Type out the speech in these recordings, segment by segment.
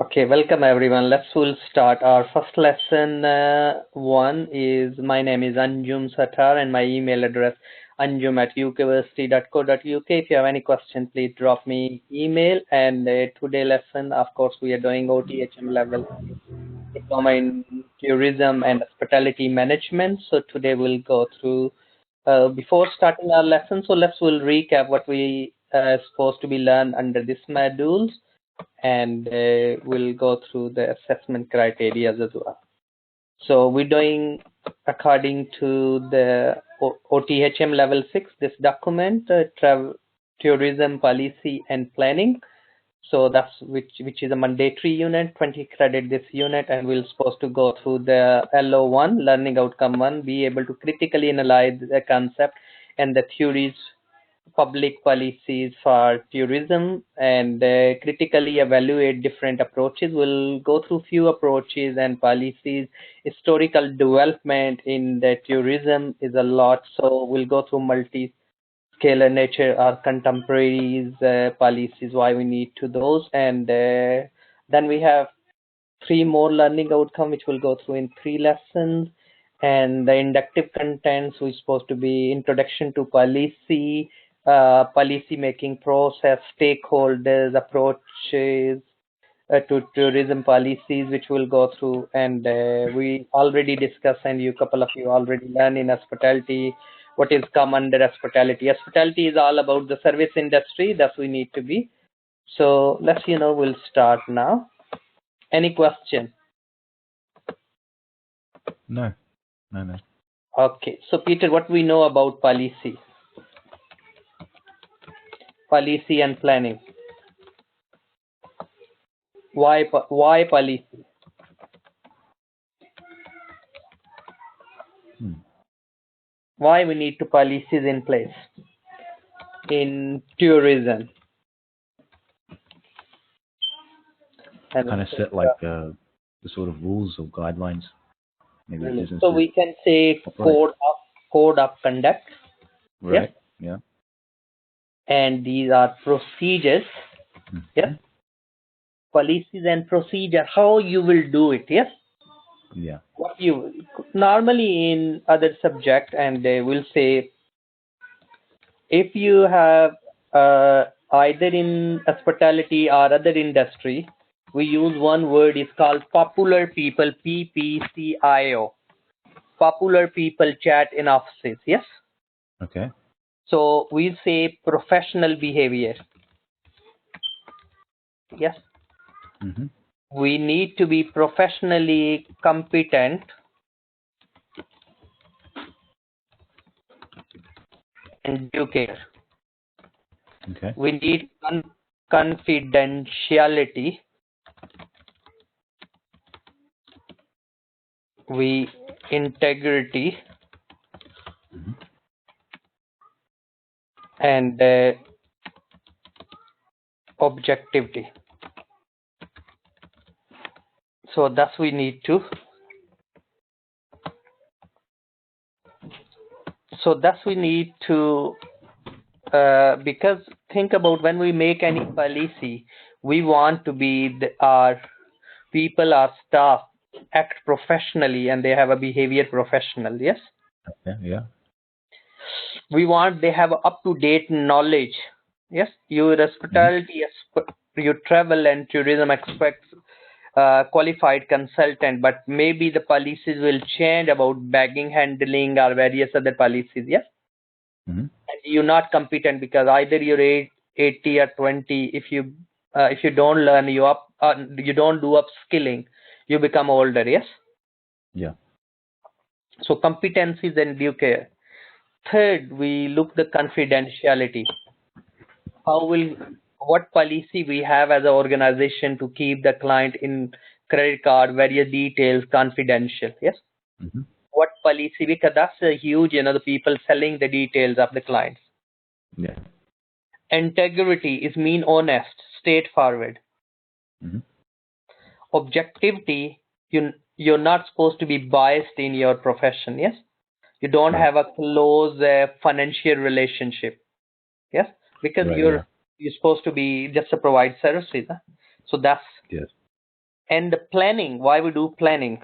Okay, welcome everyone. We'll start. Our first lesson one is my name is Anjum Satar and my email address anjum@ukversity.co.uk. If you have any questions, please drop me email. And today lesson, of course, we are doing OTHM level diploma in tourism and hospitality management. So today we'll go through before starting our lesson. So we'll recap what we supposed to be learned under this modules, and we'll go through the assessment criteria as well. So we're doing according to the OTHM level 6, this document, travel, tourism policy and planning. So that's which is a mandatory unit, 20 credit this unit, and we're supposed to go through the LO1, learning outcome 1, be able to critically analyze the concept and the theories, public policies for tourism, and critically evaluate different approaches. We'll go through few approaches and policies. Historical development in the tourism is a lot, so we'll go through multi-scalar nature or contemporaries policies, why we need to those, and then we have 3 more learning outcome which we'll go through in 3 lessons. And the inductive contents we're supposed to be introduction to policy, policy making process, stakeholders, approaches to tourism policies, which we'll go through. And we already discussed, and you couple of you already learned in hospitality what is come under hospitality. Hospitality is all about the service industry that we need to be. So we'll start now. Any question? No. Okay, so Peter, what we know about policy and planning? Why policy? Why we need to policies in place in tourism? And kind of set like the sort of rules or guidelines. Maybe so we can say code of conduct. Right. Yeah. And these are procedures. Yes. Policies and procedure, how you will do it. Yes. Yeah. What you normally in other subject, and they will say if you have either in hospitality or other industry, we use one word is called popular people, PPCIO, popular people chat in offices. Yes. Okay. So we say professional behavior. Yes. We need to be professionally competent and due care. Okay. We need confidentiality. Integrity and objectivity. So that's we need to. Because think about when we make any policy, we want to be our people, our staff act professionally and they have a behavior professional. Yes. Okay, yeah. We want they have up-to-date knowledge. Yes. Your hospitality, you travel and tourism expects qualified consultant, but maybe the policies will change about bagging handling or various other policies. Yes. And you're not competent because either you're 80 or 20. If you don't learn, you don't do upskilling, you become older. Yes. Yeah. So competencies and due care. Third, we look the confidentiality. What policy we have as an organization to keep the client in credit card, various details confidential. Yes. What policy, because that's a huge, the people selling the details of the clients. Yeah. Integrity is mean honest, straightforward. Objectivity, you're not supposed to be biased in your profession. Yes. You don't have a close financial relationship. Yes. Because you're supposed to be just to provide services. Huh? So that's And the planning, why we do planning?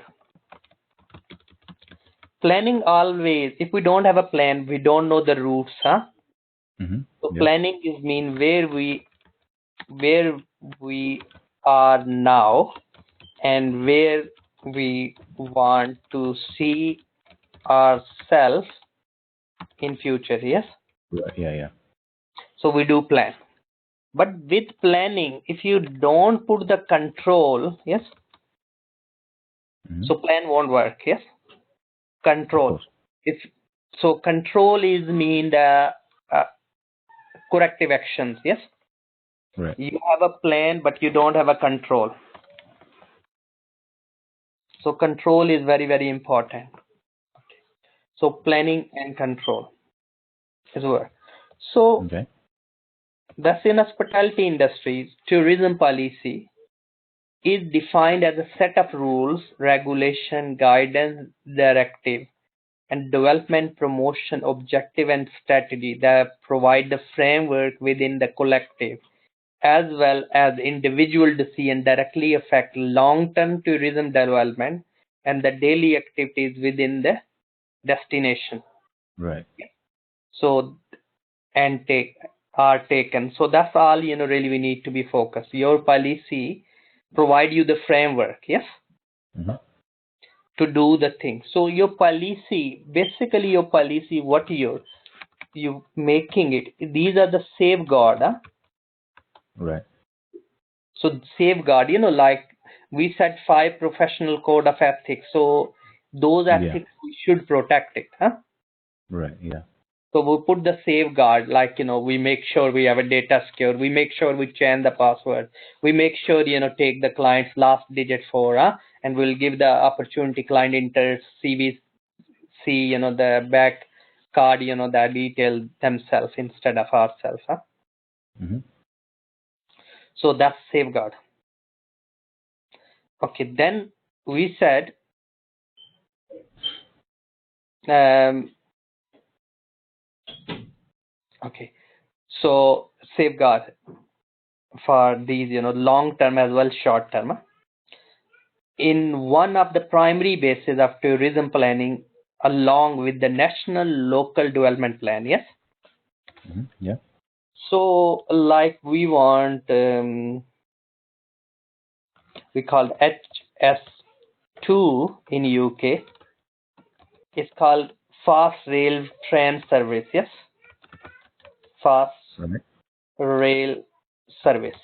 Planning always, if we don't have a plan, we don't know the routes, huh? So Yeah. planning is mean where we are now and where we want to see ourselves in future. Yes. Right. Yeah. So we do plan. But with planning, if you don't put the control, yes, so plan won't work. Yes. Of Control. course. If so, control is mean the corrective actions. Yes. Right. You have a plan, but you don't have a control. So control is very, very important. So planning and control is work. So Okay. thus in hospitality industries, tourism policy is defined as a set of rules, regulation, guidance, directive, and development promotion objective and strategy that provide the framework within the collective as well as individual decision directly affect long-term tourism development and the daily activities within the destination. Right. So and are taken. So that's all really we need to be focused. Your policy provide you the framework, yes, to do the thing. So your policy, basically your policy, what you making it. These are the safeguard. Huh? Right. So safeguard, like we said 5 professional code of ethics. So those Yeah. ethics we should protect it. Huh? Right. Yeah. So we put the safeguard, like, we make sure we have a data secure. We make sure we change the password. We make sure, take the client's last digit and we'll give the opportunity client enters CVC, the back card, the detail themselves instead of ourselves. Huh? So that's safeguard. Okay, then we said, okay, so safeguard for these, long term as well short term. Huh? In one of the primary bases of tourism planning along with the national local development plan. Yes. Yeah. So like we want, we call HS2 in UK. It's called fast rail train service. Yes. Fast Right. rail service.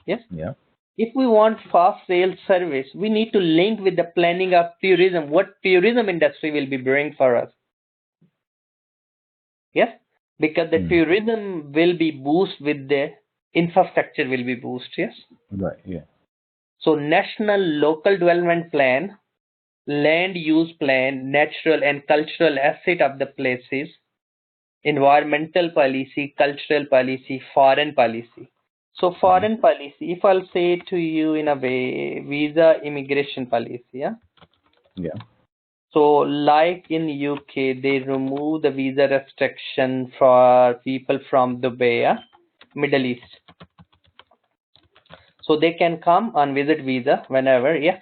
Yes. Yeah. If we want fast rail service, we need to link with the planning of tourism, what tourism industry will be bringing for us. Yes, because the tourism will be boost with the infrastructure will be boost. Yes. Right. Yeah. So national local development plan, land use plan, natural and cultural asset of the places, environmental policy, cultural policy, foreign policy. So foreign policy, if I'll say to you in a way, visa immigration policy. Yeah. Yeah. So like in UK, they remove the visa restriction for people from Dubai, yeah? Middle East. So they can come on visit visa whenever, yes.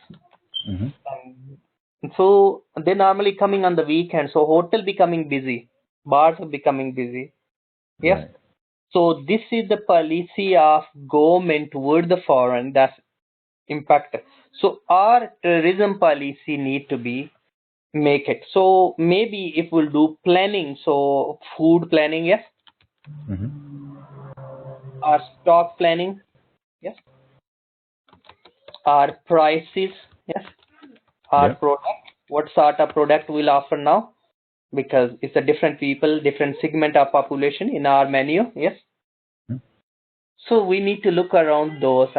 So they're normally coming on the weekend. So hotel becoming busy, bars are becoming busy. Yes. Right. So this is the policy of government toward the foreign that's impacted. So our tourism policy need to be make it. So maybe if we'll do planning, so food planning, yes. Our stock planning, yes. Our prices, yes. Our product, what sort of product we'll offer now, because it's a different people, different segment of population in our menu, yes. So we need to look around those,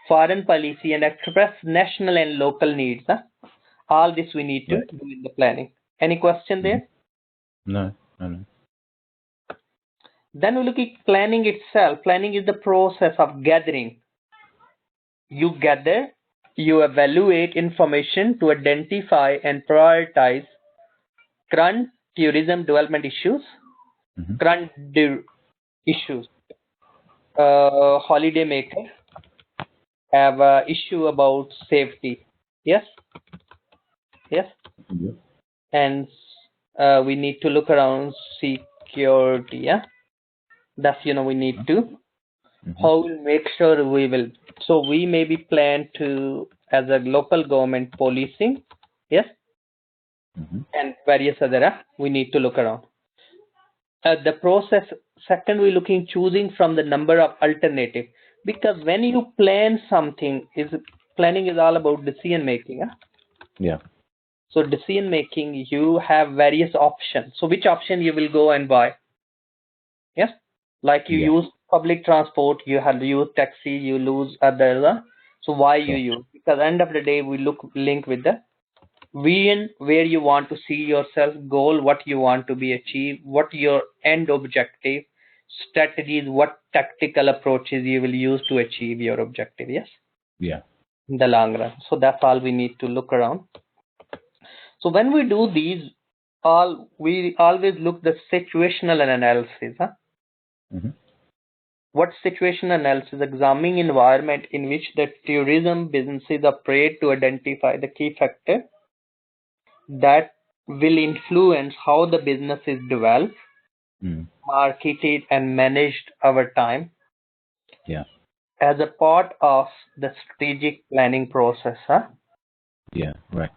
foreign policy and express national and local needs. All this we need to do in the planning. Any question there? No. Then we look at planning itself. Planning is the process of gathering. You gather, you evaluate information to identify and prioritize current tourism development issues, current issues, holiday maker, have a issue about safety. Yes, yes, Yeah. and we need to look around security. Yeah, that's we need to. Mm-hmm. How we'll make sure we will. So we maybe plan to as a local government policing. Yes, Mm-hmm. and various other. We need to look around. The process second we're looking choosing from the number of alternative, because when you plan something is planning is all about decision making. Yeah. So decision making, you have various options, so which option you will go and buy. Yes, like you Yeah. use public transport, you have to use taxi, you lose other. So why you Sure. use? Because end of the day we look link with the vision, where you want to see yourself, goal, what you want to be achieved, what your end objective, strategies, what tactical approaches you will use to achieve your objective. Yes, Yeah. in the long run. So that's all we need to look around. So when we do these, all we always look the situational analysis. Mm-hmm. What situational analysis? Examining environment in which the tourism businesses operate to identify the key factor that will influence how the business is developed, Mm. marketed, and managed over time Yeah. as a part of the strategic planning process. Yeah. Right.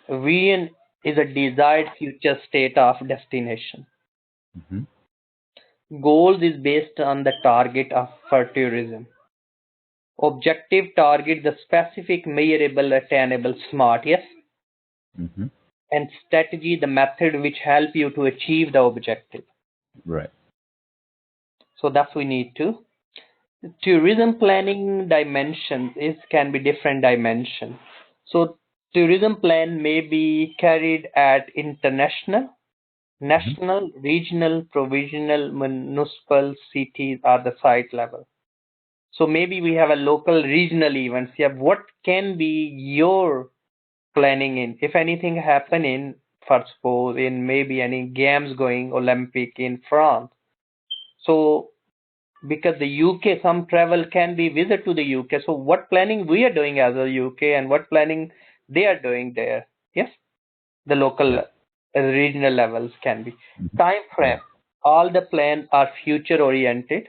Vision is a desired future state of destination. Mm-hmm. Goals is based on the target of for tourism. Objective target the specific, measurable, attainable, smart. Yes, Mm-hmm. and strategy the method which help you to achieve the objective. Right. So that's we need to. Tourism planning dimensions is can be different dimension. So tourism plan may be carried at international, Mm-hmm. national, regional, provisional, municipal, cities or the site level. So maybe we have a local regional events. Yeah, what can be your planning in? If anything happen in, for suppose in maybe any games going Olympic in France. So because the UK, some travel can be visit to the UK. So what planning we are doing as a UK and what planning they are doing there? Yes, the local Yeah. regional levels can be. Mm-hmm. Time Yeah. frame. All the plans are future oriented,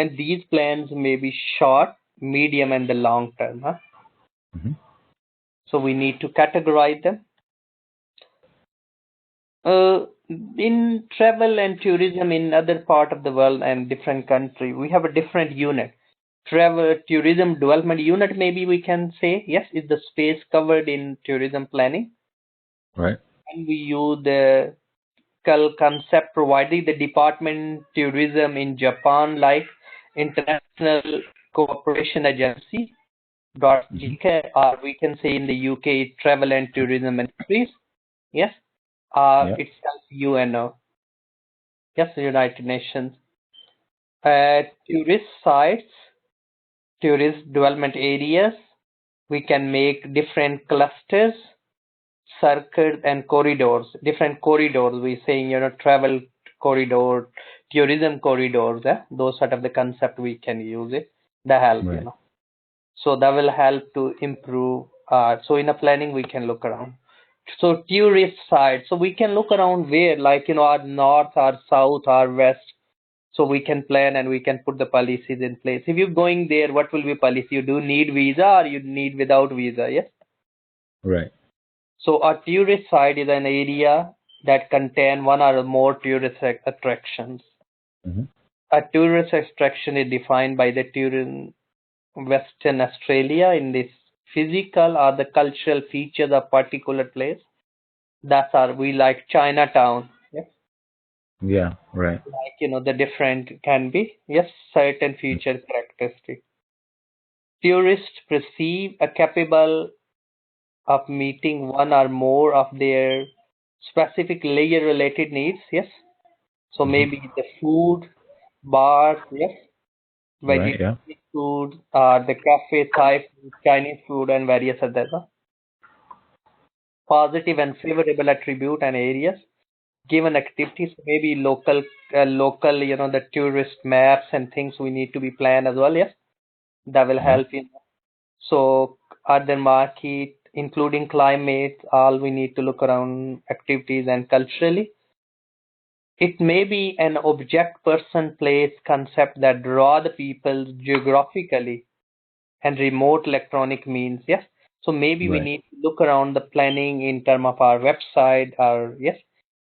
and these plans may be short, medium, and the long term. Mm-hmm. So we need to categorize them. In travel and tourism in other part of the world and different country, we have a different unit. Travel tourism development unit, maybe we can say, yes, is the space covered in tourism planning. Right. And we use the concept provided the department tourism in Japan, like International Cooperation Agency Mm-hmm. .gk, or we can say in the UK Travel and Tourism Ministries. Yes, Yeah. itself UNO. Yes, United Nations. Tourist sites, tourist development areas. We can make different clusters, circuits, and corridors. Different corridors. We saying travel corridor, tourism corridors. Those sort of the concept we can use it. The help. Right. So that will help to improve. So in a planning we can look around. So tourist side. So we can look around where, like our north, or south, or west. So we can plan and we can put the policies in place. If you're going there, what will be policy? You do need visa or you need without visa? Yes. Right. So a tourist site is an area that contain one or more tourist attractions. Mm-hmm. A tourist attraction is defined by the tourism Western Australia in this physical or the cultural features of particular place. That's our we like Chinatown. Yes. Yeah. Right. Like the different can be yes certain feature characteristic. Tourists perceive a capable of meeting one or more of their specific layer related needs. Yes. So Mm-hmm. maybe the food, bar, yes, Right. Yeah. vegetarian food, the cafe, Thai food, Chinese food, and various others. Positive and favorable attribute and areas given activities, maybe local the tourist maps and things we need to be planned as well. Yes, That will help you. So other market, including climate, all we need to look around activities and culturally. It may be an object, person, place, concept that draw the people geographically and remote electronic means. Yes. So maybe we Right. need to look around the planning in term of our website or yes,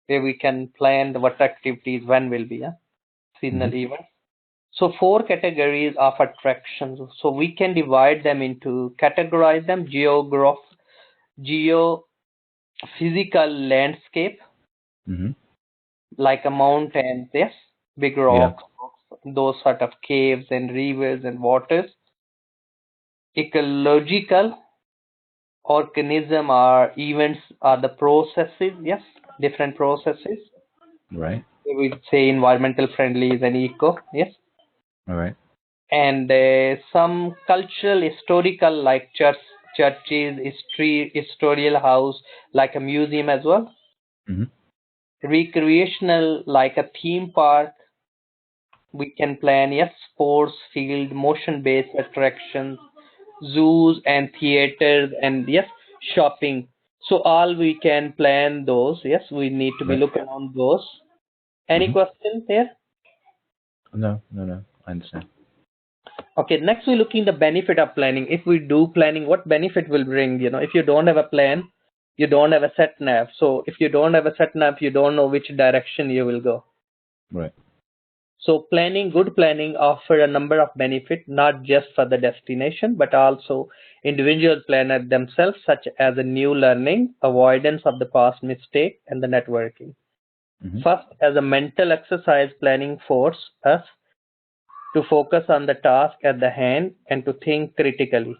where we can plan what activities when will be seasonal events. So four categories of attractions. So we can divide them into categorize them geophysical landscape Mm-hmm. like a mountain, yes, big Yeah. rocks, those sort of caves and rivers and waters. Ecological organism or events are the processes, yes, different processes. Right. We would say environmental friendly is an eco, yes. All right. And some cultural, historical like churches, history, historical house like a museum as well. Mm-hmm. Recreational like a theme park. We can plan yes, sports field, motion based attractions, zoos and theaters, and yes, shopping. So all we can plan those. Yes, we need to be Right. looking on those. Any Mm-hmm. questions here? No, no, no. I understand. Okay, next we're looking the benefit of planning. If we do planning, what benefit will bring? If you don't have a plan, you don't have a set nav. So if you don't have a set nav, you don't know which direction you will go. Right. So good planning offer a number of benefits, not just for the destination, but also individual planner themselves, such as a new learning, avoidance of the past mistake, and the networking. Mm-hmm. First, as a mental exercise, planning forces us to focus on the task at the hand and to think critically.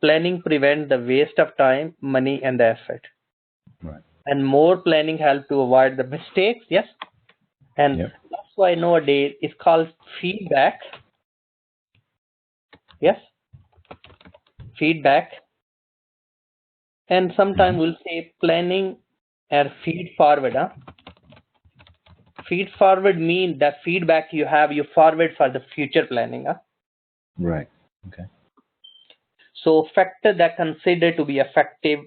Planning prevents the waste of time, money, and the effort. Right. And more planning helps to avoid the mistakes, yes. And Yep. that's why nowadays it's called feedback, yes, feedback. And Mm-hmm. sometimes we'll say planning and feed forward. Feed forward mean that feedback you have, you forward for the future planning. Right. Okay. So factor that consider to be effective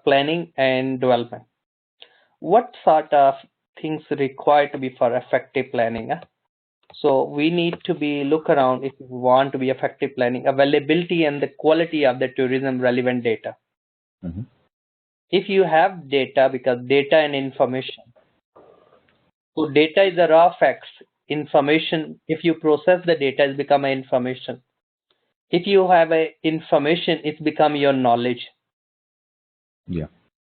planning and development. What sort of things required to be for effective planning? So we need to be look around if we want to be effective planning, availability and the quality of the tourism relevant data. Mm-hmm. If you have data, because data and information. So data is the raw facts. Information, if you process the data, it's become an information. If you have a information, it's become your knowledge. Yeah.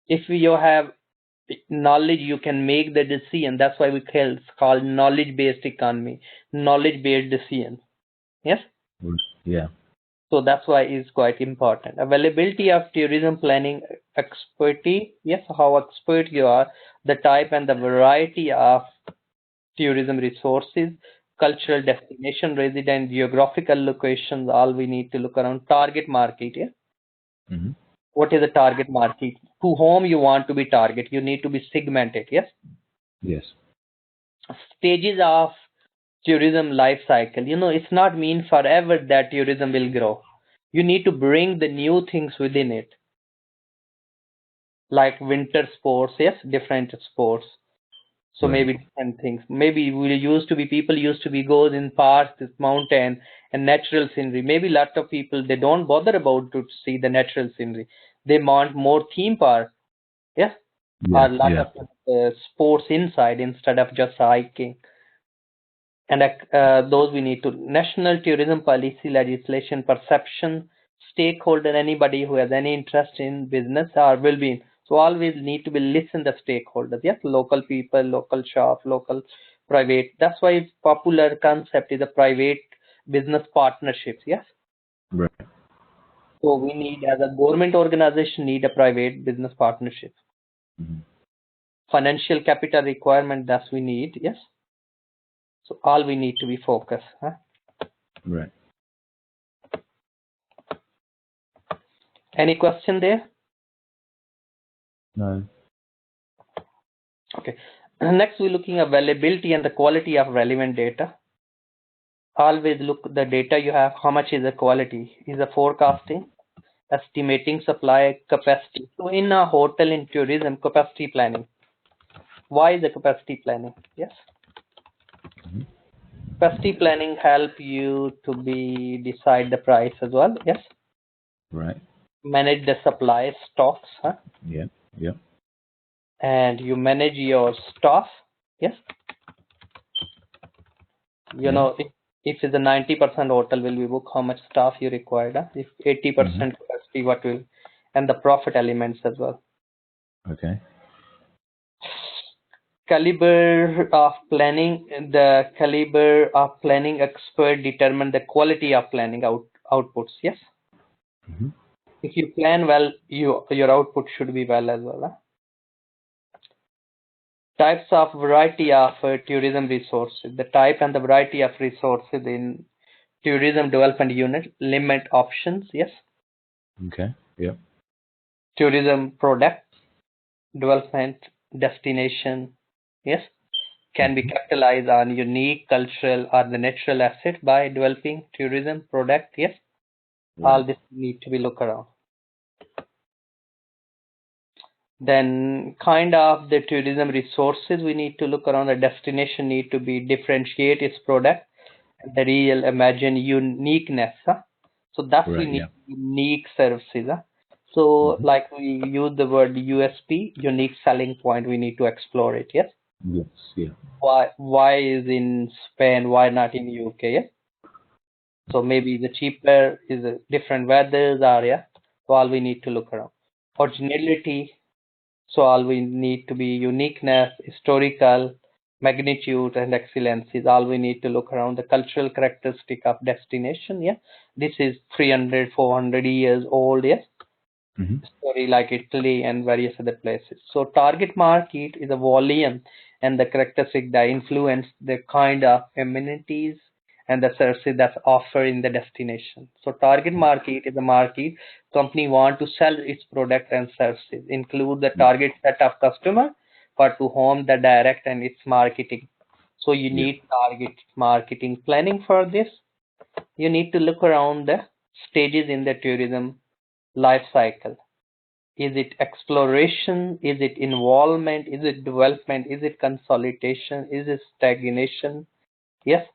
If you have knowledge, you can make the decision. That's why we call knowledge-based economy, knowledge-based decision. Yes. Yeah. So that's why it's quite important. Availability of tourism planning expertise. Yes, how expert you are, the type and the variety of tourism resources, cultural destination, resident, geographical locations, all we need to look around. Target market, yeah. Mm-hmm. What is the target market? To whom you want to be target? You need to be segmented, yes. Yes. Stages of tourism life cycle. It's not mean forever that tourism will grow. You need to bring the new things within it, like winter sports, yes, different sports. So Right. maybe different things. Maybe people used to be goes in parks, this mountain and natural scenery. Maybe lot of people they don't bother about to see the natural scenery. They want more theme park, yes, Yeah. or lot Yeah. of sports inside instead of just hiking. And those we need to national tourism policy legislation perception stakeholder anybody who has any interest in business or will be so always need to be listen the stakeholders, yes, local people, local shop, local private. That's why popular concept is a private business partnerships, yes. Right. So we need as a government organization need a private business partnership. Mm-hmm. Financial capital requirement that we need, yes. So all we need to be focused, Right. Any question there? No. Okay. Next, we're looking at availability and the quality of relevant data. Always look the data you have, how much is the quality, is the forecasting, estimating supply capacity. So in a hotel in tourism, capacity planning. Why the capacity planning? Yes. Capacity planning help you to be decide the price as well. Yes. Right. Manage the supply stocks, huh? Yeah. Yeah. And you manage your staff. Yes. You know, if it's a 90% hotel will be book, how much staff you required. Huh? If 80% capacity, what will, and the profit elements as well. Okay. Caliber of planning, the caliber of planning expert determine the quality of planning outputs. Yes. If you plan well, your output should be well as well. Huh? Types of variety of tourism resources. The type and the variety of resources in tourism development unit. Limit options. Yes. Okay. Yep. Tourism product development destination. Yes. Can be capitalized on unique cultural or the natural asset by developing tourism product. Yes. All Right. this need to be looked around. Then kind of the tourism resources we need to look around. The destination need to be differentiate its product and the real imagine uniqueness. Huh? So that's we Right. need Yeah. unique services. Huh? So like we use the word USP, unique selling point. We need to explore it. Yes. Yes. Yeah. Why is in Spain? Why not in UK? Yes. So maybe the cheaper is a different weathers are, yeah. So all we need to look around. Originality. So all we need to be uniqueness, historical, magnitude and excellence is all we need to look around. The cultural characteristic of destination, yeah. This is 300, 400 years old, yes. Story like Italy and various other places. So target market is a volume and the characteristic that influence the kind of amenities and the services that's offered in the destination. So target market is a market company want to sell its product and services, include the target set of customer, but to whom the direct and its marketing. So you Yeah. need target marketing planning for this. You need to look around the stages in the tourism life cycle. Is it exploration? Is it involvement? Is it development? Is it consolidation? Is it stagnation? Yes,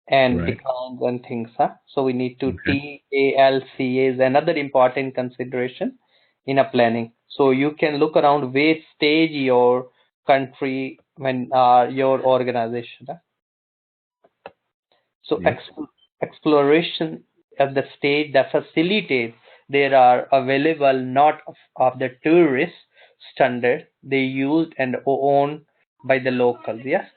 and Right. declines and things. Huh? So we need to Okay. TALCA is another important consideration in a planning. So you can look around where stage your country when your organization. Huh? So Yes. exploration at the stage that facilitates there are available not of the tourist standard they used and owned by the locals. Yes,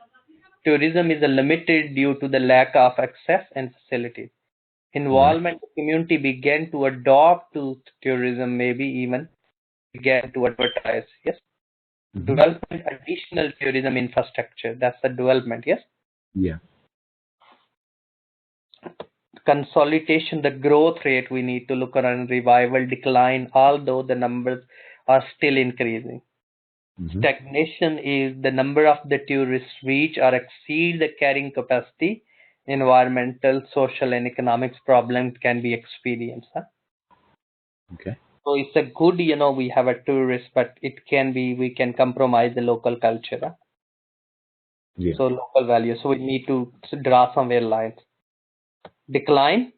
tourism is limited due to the lack of access and facilities. Right. Involvement the community began to adopt to tourism, maybe even began to advertise. Yes, development additional tourism infrastructure. That's the development. Yes. Yeah. Consolidation, the growth rate we need to look around, revival, decline, although the numbers are still increasing. Stagnation is the number of the tourists reach or exceed the carrying capacity. Environmental, social, and economics problems can be experienced. Huh? Okay. So it's a good, we have a tourist, but it can be we can compromise the local culture. Huh? Yeah. So local value. So we need to draw somewhere lines. Decline.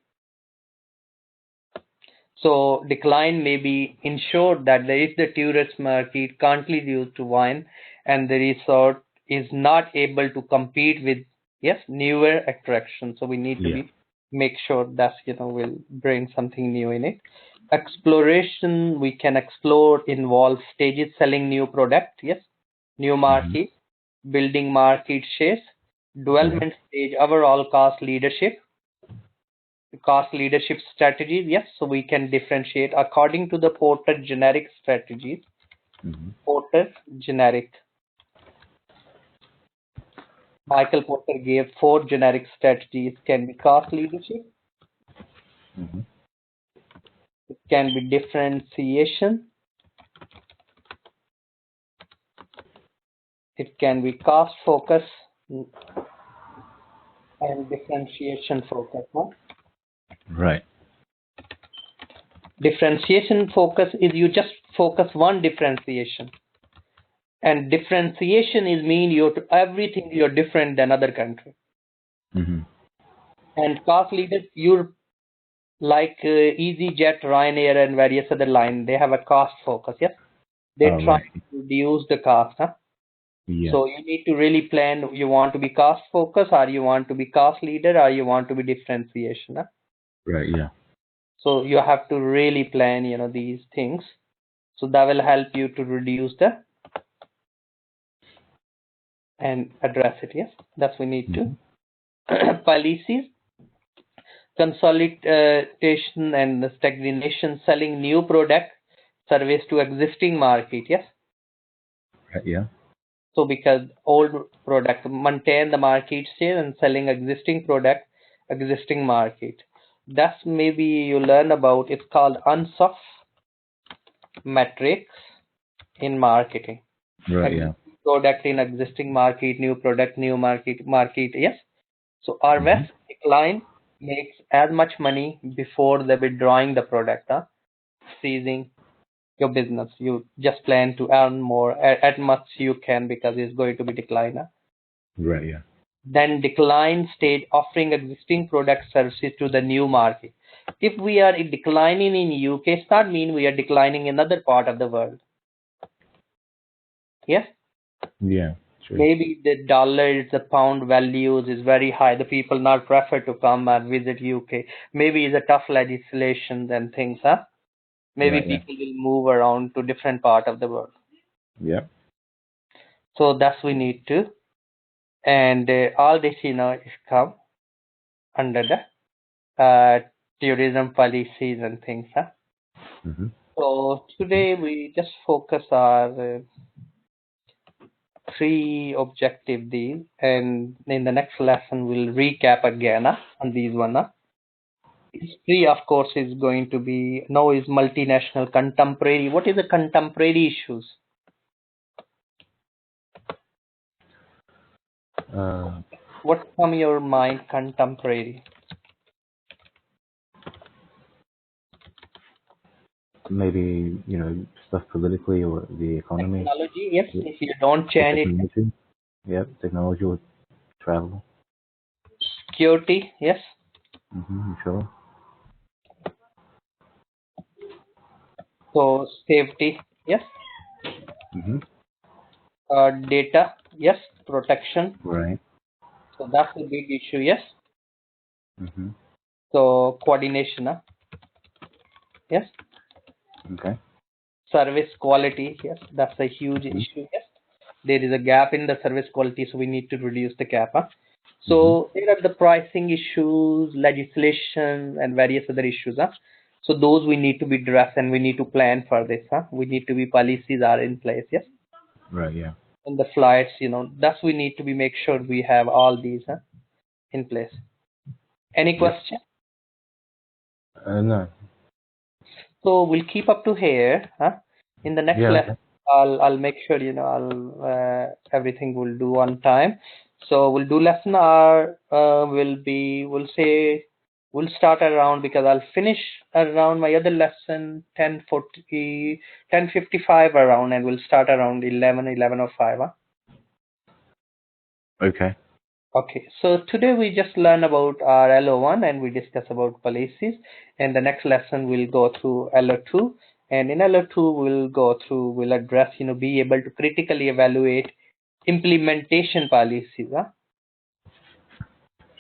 So decline may be ensured that if the tourist market continues to wane and the resort is not able to compete with newer attractions. So we need to Yeah. be make sure that will bring something new in it. Exploration we can explore involve stages selling new product, new market, building market shares, Yeah. development stage overall cost leadership strategies. Yes, so we can differentiate according to the Porter generic strategies. Porter generic. Michael Porter gave 4 generic strategies. Can be cost leadership. It can be differentiation. It can be cost focus. and differentiation focus. Huh? Right. Differentiation focus is you just focus one differentiation. And differentiation is mean everything you're different than other country. Mm-hmm. And cost leaders, you're like EasyJet, Ryanair, and various other lines. They have a cost focus. Yes, they Oh, try right. to reduce the cost. Huh? Yeah. So you need to really plan. You want to be cost focus, or you want to be cost leader, or you want to be differentiation. Huh? Right. Yeah. So you have to really plan. These things. So that will help you to reduce the and address it. Yes, that's we need to. Policies, consolidation and stagnation, selling new product, service to existing market. Yes. Right. Yeah. So because old product maintain the market share and selling existing product, existing market. That's maybe you learn about. It's called UNSOF metrics in marketing. Right. Yeah. Existing product in existing market, new product, new market. Yes. So our Mm-hmm. West decline makes as much money before the withdrawing the product, ceasing your business. You just plan to earn more at much you can because it's going to be decline. Right. Yeah. Then decline stage offering existing product services to the new market. If we are declining in UK, it's not mean we are declining in other part of the world. Yes. Yeah. True. Maybe the dollar, the pound values is very high. The people not prefer to come and visit UK. Maybe it's a tough legislation and things, huh? Maybe Right. Yeah. people will move around to different part of the world. Yeah. So that's we need to. And all this, is come under the tourism policies and things, huh? Mm-hmm. So today we just focus our three objective these, and in the next lesson we'll recap again on these one. History, of course, is going to be now is multinational contemporary. What is the contemporary issues? What come your mind contemporary? Maybe stuff politically or the economy. Technology, yes. The If you don't the change it, technology. Yep. Technology or travel. security, yes. Mm-hmm. Sure. So safety, yes. Mm-hmm. Data, yes. Protection. Right. So that's a big issue, yes. Mm-hmm. So coordination, yes. Okay. Service quality, yes. That's a huge Mm-hmm. issue, yes. There is a gap in the service quality, so we need to reduce the gap. Mm-hmm. So there are the pricing issues, legislation, and various other issues. So those we need to be addressed, and we need to plan for this. We need to be policies are in place, yes. Right. Yeah. And the flights, that's we need to be make sure we have all these in place. Any Yep. question? No. So we'll keep up to here. In the next Yeah. lesson, Okay. I'll make sure I'll everything will do on time. So we'll do lesson hour. We'll start around because I'll finish around my other lesson 10:40, 10:55 around, and we'll start around 11:05. Okay. Okay, so today we just learn about our LO1 and we discuss about policies. And the next lesson we'll go through LO2. And in LO2 we'll address, be able to critically evaluate implementation policies.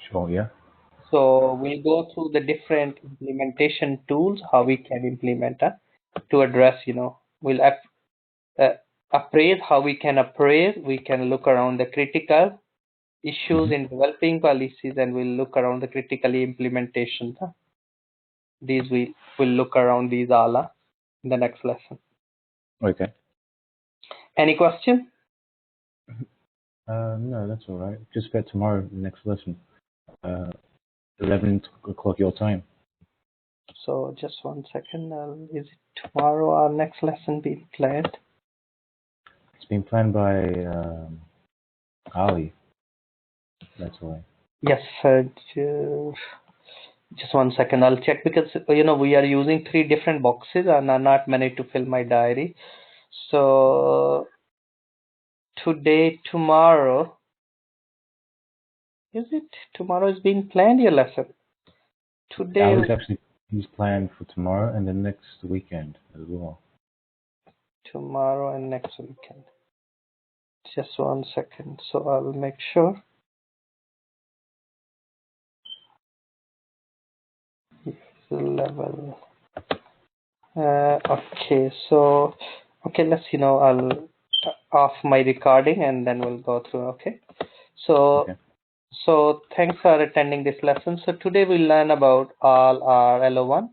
Sure. Yeah. So we'll go through the different implementation tools, how we can implement to address, we'll appraise how we can appraise. We can look around the critical issues Mm-hmm. in developing policies, and we'll look around the critically implementation. These we will look around these all in the next lesson. Okay. Any question? No, that's all right. Just bet tomorrow, next lesson. 11 o'clock your time. So just 1 second. Is it tomorrow our next lesson being planned? It's been planned by Ali. That's why. Yes, just one second. I'll check because we are using three different boxes and I not managed to fill my diary. So today, tomorrow, is it? Tomorrow is being planned your lesson. Today, He's planned for tomorrow and the next weekend as well. tomorrow and next weekend. Just one second. So I'll make sure. Level. Okay, so let's I'll off my recording and then we'll go through. Okay, so Okay. thanks for attending this lesson. So today we'll learn about all our LO1.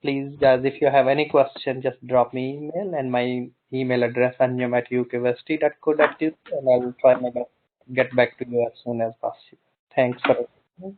Please, guys, if you have any question, just drop me email and my email address anjum@ukversity.co.uk and I'll try my best to get back to you as soon as possible. Thanks for listening.